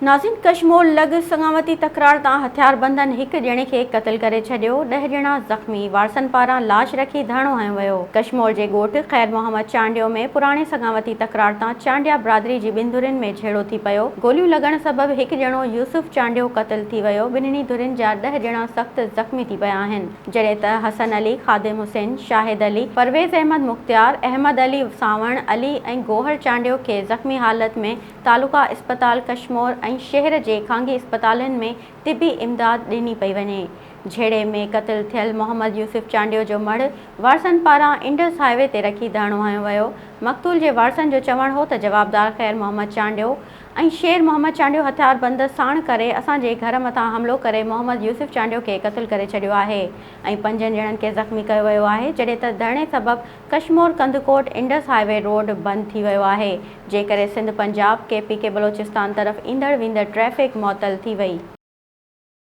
नाज़रीन, कशमोर लॻ संगावती तकरार तां हथियारबंदनि हिक ॼणे खे क़त्ल करे छॾियो। 10 ॼणा ज़ख़्मी। वारसनि पारां लाश रखी धरणो हंयो वियो। कशमोर जे ॻोठ ख़ैर मोहम्मद चांडियो में पुराणे संगावती तकरार तां चांडिया बिरादरी जी ॿिनि धुरियुनि में झेड़ो थी पियो। गोलियूं लॻण सबबि हिकु ॼणो यूसुफ चांडियो क़त्ल थी वियो। ॿिन्ही धुरियुनि जा 10 ॼणा सख़्त ज़ख़्मी थी पिया आहिनि, जॾहिं त हसन अली, ख़ादिम हुसैन, शाहिद अली, परवेज़ अहमद मुख़्तियार, अहमद अली सावण अली ऐं गोहर चांडियो खे ज़ख़्मी हालत में तालुका इस्पताल कशमोर ऐं शहर जे खांगी इस्पतालनि में तिबी इमदाद ॾिनी पई वञे। झेड़े में क़त्ल थियल मोहम्मद यूसुफ चांडियो जो मढ़ वारसनि पारां इंडस हाईवे ते रखी धरणो हंयो वियो। मक़तूल जे वारसनि जो चवणु हो त जवाबदार ख़ैर मोहम्मद चांडियो ऐं शेर मोहम्मद चांडियो हथियारबंद साण करे असांजे घर मथां हमिलो करे मोहम्मद यूसुफ चांडियो खे क़त्ल करे छॾियो आहे ऐं 5 ॼणनि खे ज़ख़्मी कयो वियो आहे, जॾहिं त धरणे सबबि कशमोर कंदकोट इंडस हाईवे रोड बंदि थी वियो आहे, जंहिं करे सिंध पंजाब KPK बलोचिस्तान तरफ़ ईंदड़ वेंदड़ ट्रैफ़िक मुअतल थी वई।